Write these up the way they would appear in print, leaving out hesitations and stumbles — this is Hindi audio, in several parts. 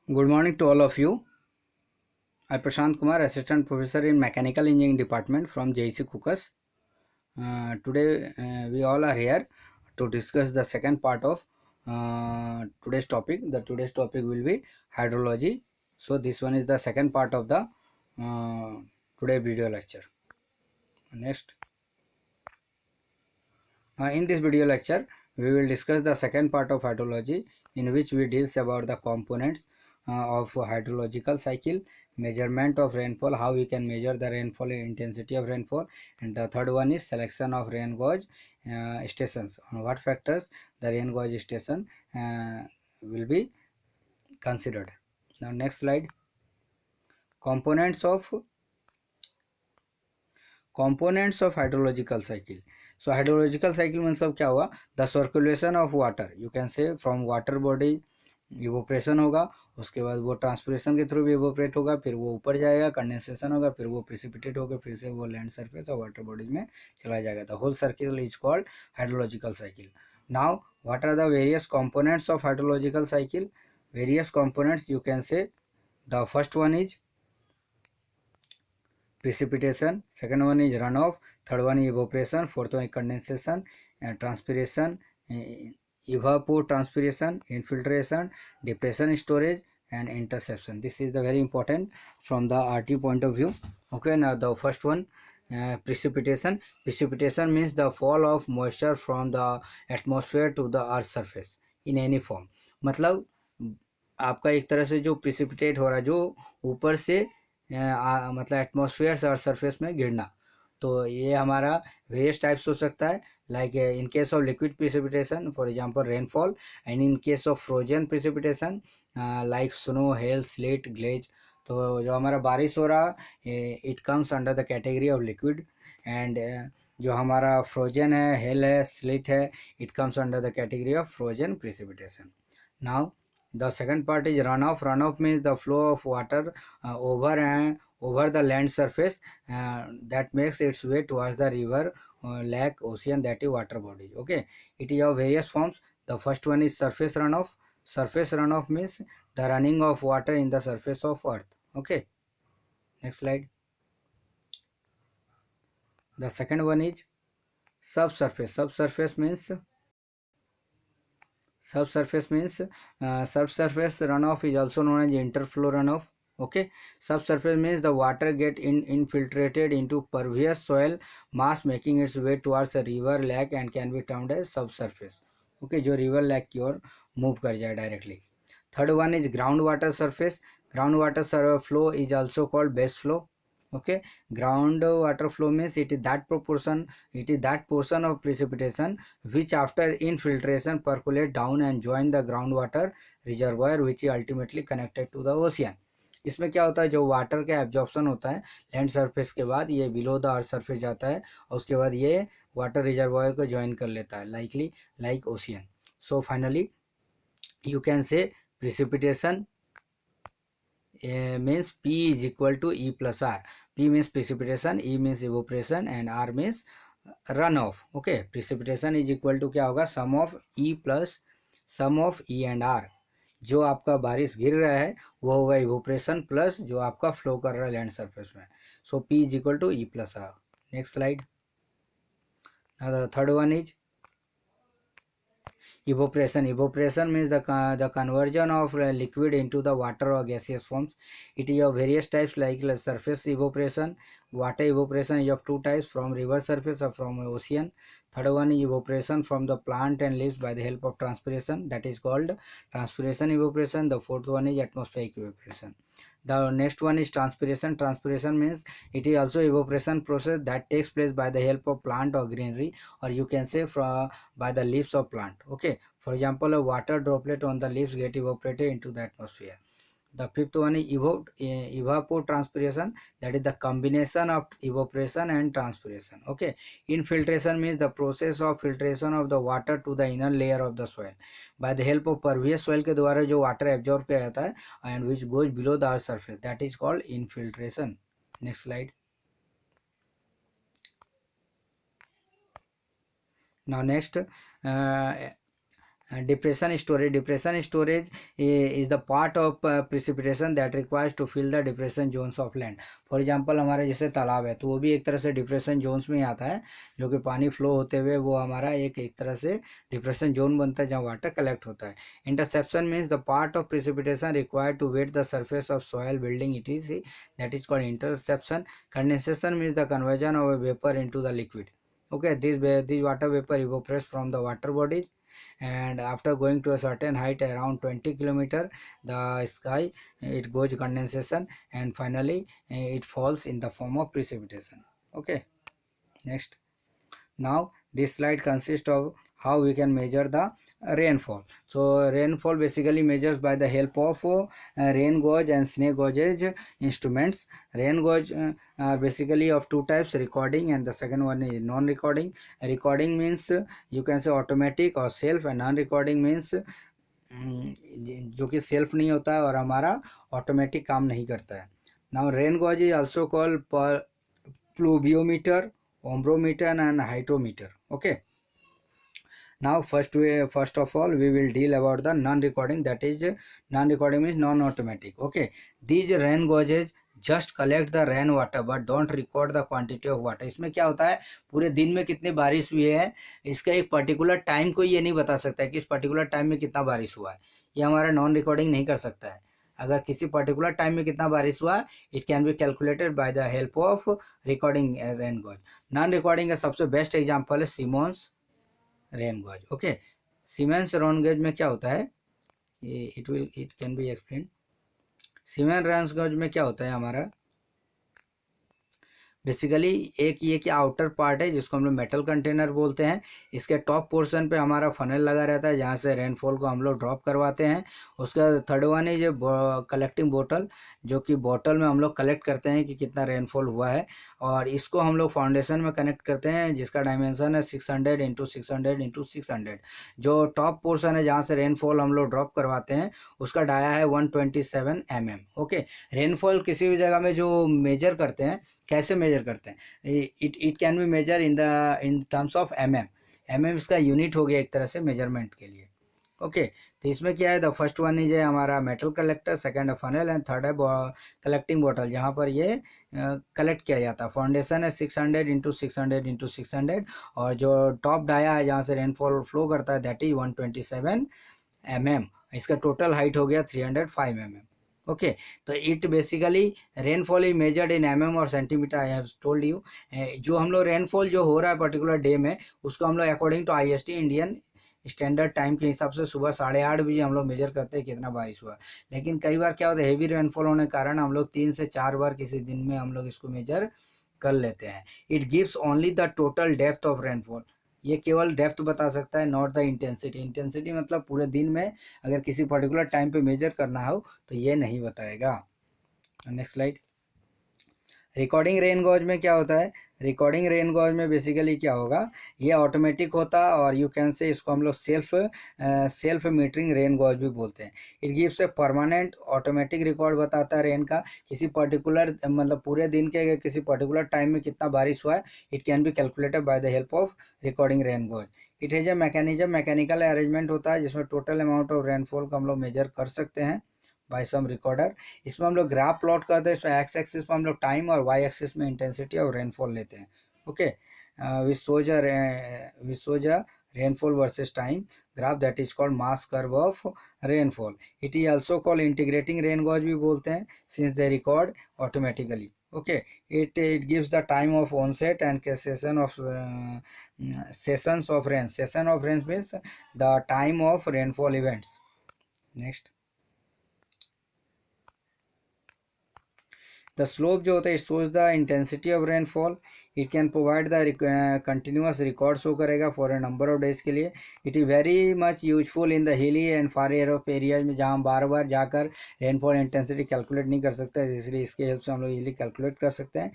Good morning to all of you. I'm Prashant Kumar, Assistant Professor in Mechanical Engineering Department from JEC Kukas. Today we all are here to discuss the second part of today's topic. The today's topic will be hydrology. So this one is the second part of the today video lecture. Next, in this video lecture, we will discuss the second part of hydrology, in which we deals about the components of hydrological cycle, measurement of rainfall, how we can measure the rainfall intensity of rainfall, and the third one is selection of rain gauge stations. On what factors the rain gauge station will be considered. Now, next slide. Components of hydrological cycle. So hydrological cycle मतलब क्या हुआ, the circulation of water, you can से फ्रॉम वाटर बॉडी इवोपरेशन होगा, उसके बाद वो ट्रांसपिरेशन के थ्रू भी इवोपरेट होगा, फिर वो ऊपर जाएगा, कंडेंसेशन होगा, फिर वो प्रिसिपिटेट होकर फिर से वो लैंड सरफेस और वाटर बॉडीज में चला जाएगा. The whole circle is called hydrological cycle. Now what are the various components of hydrological cycle? Various components you can say, the first one is precipitation, second one is runoff, third one is evaporation, fourth one is condensation, transpiration, evapotranspiration, infiltration, depression storage, and interception. This is the very important from the RT point of view. Okay, now the first one, precipitation. Precipitation means the fall of moisture from the atmosphere to the earth surface in any form. मतलब आपका एक तरह से जो प्रिसिपिटेट हो रहा है, जो ऊपर से मतलब एटमॉस्फेयर और सरफेस में गिरना, तो ये हमारा वेरियस टाइप्स हो सकता है. Like in case of liquid precipitation, for example rainfall, and in case of frozen precipitation like snow, hail, sleet, glaze. तो जो हमारा बारिश हो रहा it comes under the category of liquid, and जो हमारा फ्रोजन है, हेल है, स्लिट है, it comes under the category of frozen precipitation. Now the second part is runoff. Runoff means the flow of water over the land surface that makes its way towards the river, lake, ocean, that is water bodies. Okay, it is of various forms. The first one is surface runoff. Surface runoff means the running of water in the surface of earth. Okay, next slide. The second one is subsurface. Subsurface runoff is also known as interflow runoff. Okay, subsurface means the water get infiltrated into pervious soil mass, making its way towards a river, lake, and can be termed as subsurface. Okay, जो river, lake की ओर move कर जाए directly. Third one is groundwater surface. Groundwater flow is also called base flow. Okay, groundwater flow means it is that portion of precipitation which after infiltration percolate down and join the groundwater reservoir, which is ultimately connected to the ocean. इसमें क्या होता है, जो वाटर का एब्जॉर्प्शन होता है लैंड सरफेस के बाद, ये बिलो द अर्थ सरफेस जाता है और उसके बाद ये वाटर रिजर्वायर को ज्वाइन कर लेता है, like ocean. So finally you can say precipitation means P is equal to E plus R. P means precipitation, E means evaporation, and R means runoff. Okay, precipitation is equal to क्या होगा, sum of E plus sum of E and R. जो आपका बारिश गिर रहा है वो होगा इवोपरेशन प्लस जो आपका फ्लो कर रहा है लैंड सरफेस में. सो P is equal to E plus R. Next slide. Now the third one is evaporation means the conversion of liquid into the water or gaseous forms. It is of various types, like surface evaporation. Water evaporation is of two types, from river surface or from ocean. Third one is evaporation from the plant and leaves by the help of transpiration, that is called transpiration evaporation. The fourth one is atmospheric evaporation. The next one is transpiration. Transpiration means it is also evaporation process that takes place by the help of plant or greenery, or you can say by the leaves of plant. Okay, for example, a water droplet on the leaves get evaporated into the atmosphere. The fifth one is evapotranspiration, that is the combination of evaporation and transpiration. Okay, infiltration means the process of filtration of the water to the inner layer of the soil by the help of pervious soil के द्वारा जो water absorb किया जाता है and which goes below the earth surface, that is called infiltration. Next slide. Now next, Depression storage is the part of precipitation that requires to fill the depression zones of land. For example हमारे जैसे तालाब है तो वो भी एक तरह से डिप्रेशन जोन्स में ही आता है, जो कि पानी फ्लो होते हुए वो हमारा एक तरह से डिप्रेशन जोन बनता है जहाँ वाटर कलेक्ट होता है. Interception means the part of precipitation required to wet the surface of soil building it is that is called interception. Condensation means the conversion of a vapor into the liquid. Okay, this water vapor evaporates from the water bodies, and after going to a certain height around 20 kilometer the sky it goes condensation, and finally it falls in the form of precipitation. Okay, next. Now this slide consists of how we can measure the rainfall. So rainfall basically measures by the help of rain gauge and snake gauge instruments. Rain gauge are basically of two types, recording and the second one is non-recording. Recording means you can say automatic or self, and non-recording means जो कि सेल्फ नहीं होता है और हमारा ऑटोमेटिक काम नहीं करता है. Now rain gauge is also called pluviometer, ombrometer and hydrometer. Okay, now first of all we will deal about the non-recording, that is non-recording means non-automatic. Okay, these rain gauges just collect the rain water but don't record the quantity of water. इसमें क्या होता है, पूरे दिन में कितनी बारिश हुई है इसका एक पर्टिकुलर टाइम को ये नहीं बता सकता है कि इस पर्टिकुलर टाइम में कितना बारिश हुआ है. ये हमारा नॉन रिकॉर्डिंग नहीं कर सकता है. अगर किसी पर्टिकुलर टाइम में कितना बारिश हुआ it can be calculated by the help of recording rain gauge. Non recording का सबसे बेस्ट एग्जांपल है Symons rain gauge. Okay, Symons rain gauge में क्या होता है, it can be explain. Symons rain gauge में क्या होता है हमारा, बेसिकली एक ये कि आउटर पार्ट है जिसको हम लोग मेटल कंटेनर बोलते हैं. इसके टॉप पोर्शन पे हमारा फनल लगा रहता है जहाँ से रेनफॉल को हम लोग ड्रॉप करवाते हैं. उसका थर्ड वन है ये कलेक्टिंग बोतल, जो कि बोतल में हम लोग कलेक्ट करते हैं कि कितना रेनफॉल हुआ है, और इसको हम लोग फाउंडेशन में कनेक्ट करते हैं जिसका डायमेंशन है 600 इंटू 600 इंटू 600. जो टॉप पोर्शन है जहाँ से रेनफॉल हम लोग ड्रॉप करवाते हैं उसका डाया है 127 mm. ओके, रेनफॉल किसी भी जगह में जो मेजर करते हैं, कैसे मेजर करते हैं, it can be measure in terms of mm. mm इसका यूनिट हो गया एक तरह से मेजरमेंट के लिए. ओके, तो इसमें क्या है, द फर्स्ट वन इज है हमारा मेटल कलेक्टर, सेकंड है फनल एंड थर्ड है कलेक्टिंग बॉटल जहाँ पर ये कलेक्ट किया जाता है. फाउंडेशन है 600 इंटू 600 इंटू 600, और जो टॉप डाया है जहाँ से रेनफॉल फ्लो करता है दैट इज 127 mm. इसका टोटल हाइट हो गया 305 mm. ओके, तो it basically rainfall is measured in mm और centimetre. I have told you, जो हम लोग रेनफॉल जो हो रहा है पर्टिकुलर डे में उसको हम लोग according to IST Indian standard time के हिसाब से सुबह 8:30 बजे हम लोग मेजर करते हैं कितना बारिश हुआ. लेकिन कई बार क्या होता है, हेवी रेनफॉल होने के कारण हम लोग 3 से 4 बार किसी दिन में हम लोग इसको मेजर कर लेते हैं. It gives only the total depth of rainfall. ये केवल डेप्थ बता सकता है, नॉट द इंटेंसिटी. इंटेंसिटी मतलब पूरे दिन में अगर किसी पर्टिकुलर टाइम पे मेजर करना हो तो ये नहीं बताएगा. Next slide. Recording rain gauge में क्या होता है, रिकॉर्डिंग रेन गॉज में बेसिकली क्या होगा, ये ऑटोमेटिक होता है और यू कैन से इसको हम लोग सेल्फ मीटरिंग रेन गॉज भी बोलते हैं. It gives a permanent automatic record बताता है रेन का, किसी पर्टिकुलर मतलब पूरे दिन के किसी पर्टिकुलर टाइम में कितना बारिश हुआ है. It can be calculated by the help of recording rain gauge. It has a mechanical arrangement होता है जिसमें टोटल अमाउंट ऑफ रेनफॉल को हम लोग मेजर कर सकते हैं बाय सम रिकॉर्डर. इसमें हम लोग ग्राफ प्लॉट करते हैं, इसमें एक्स एक्सिस पर हम लोग टाइम और वाई एक्सिस में इंटेंसिटी और रेनफॉल लेते हैं. Okay, which shows a rainfall versus time graph that is called mass curve of rainfall. It is also called integrating rain gauge भी बोलते हैं since they record automatically. Okay, it gives the time of onset and sessions of rain. Session of rain means the time of rainfall events. Next, the slope जो होता है it shows the intensity of rainfall. It can provide the continuous record show करेगा for a number of days के लिए. It is very much useful in the hilly and far areas में जहाँ हम बार बार जाकर रेनफॉल इंटेंसिटी कैलकुलेट नहीं कर सकते, इसलिए इसके हेल्प से हम लोग इजीली कैलकुलेट कर सकते हैं.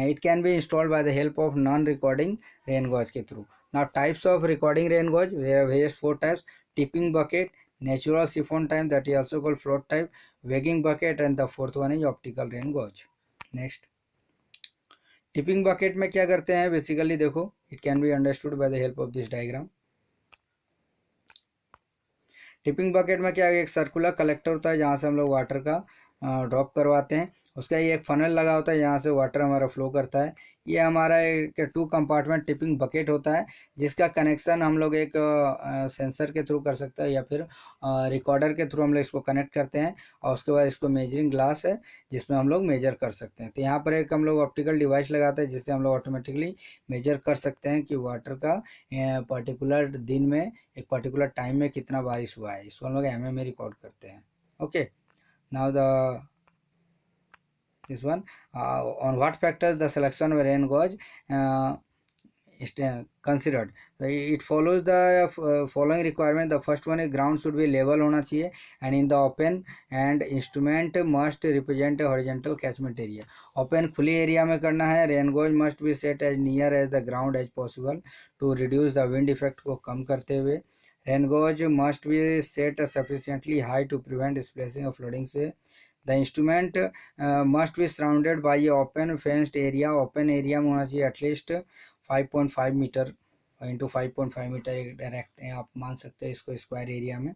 It can be installed by the help of non recording rain gauge के through. Now types of recording rain gauge, there are various 4 types. Tipping bucket, natural siphon time that is also called float type, weighing bucket, and the fourth one is optical rain gauge. Next, tipping bucket में क्या करते हैं बेसिकली देखो, it can be understood by the help of this diagram. Tipping bucket में क्या है, एक सर्कुलर कलेक्टर होता है जहाँ से हम लोग वाटर का ड्रॉप करवाते हैं। उसका ये एक फनल लगा होता है यहाँ से वाटर हमारा फ्लो करता है। ये हमारा एक 2 कंपार्टमेंट टिपिंग बकेट होता है, जिसका कनेक्शन हम लोग एक सेंसर के थ्रू कर सकते हैं या फिर रिकॉर्डर के थ्रू हम लोग इसको कनेक्ट करते हैं। और उसके बाद इसको मेजरिंग ग्लास है जिसमें हम लोग मेजर कर सकते हैं। तो यहाँ पर एक हम लोग ऑप्टिकल डिवाइस लगाते हैं जिससे हम लोग ऑटोमेटिकली मेजर कर सकते हैं कि वाटर का पर्टिकुलर दिन में एक पर्टिकुलर टाइम में कितना बारिश हुआ है। इसको हम लोग mm में रिकॉर्ड करते हैं। Okay, now the this one, on what factors the selection of rain gauge is considered. So it follows the following requirement. The first one is ground should be level होना चाहिए and in the open, and instrument must represent a horizontal catchment area. Open खुली एरिया में करना है। rain gauge must be set as near as the ground as possible to reduce the wind effect को कम करते हुए। rain gauge must be set sufficiently high to prevent splashing of flooding से। The instrument must be surrounded by a open fenced area. Open area में होना चाहिए एटलीस्ट 5.5 मीटर इंटू 5.5 मीटर, एक डायरेक्ट आप मान सकते हैं इसको स्क्वायर एरिया में।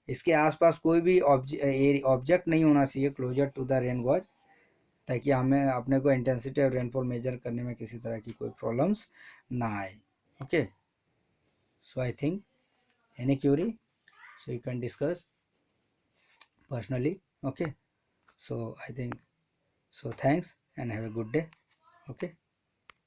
इसके आसपास कोई भी ऑब्जेक्ट नहीं होना चाहिए closer to the rain gauge, ताकि हमें अपने को इंटेंसिटी ऑफ रेनफॉल मेजर करने में किसी तरह की कोई प्रॉब्लम्स ना आए। Okay, so I think any Curie, so you can discuss personally. Okay, so I think so, thanks and have a good day. Okay.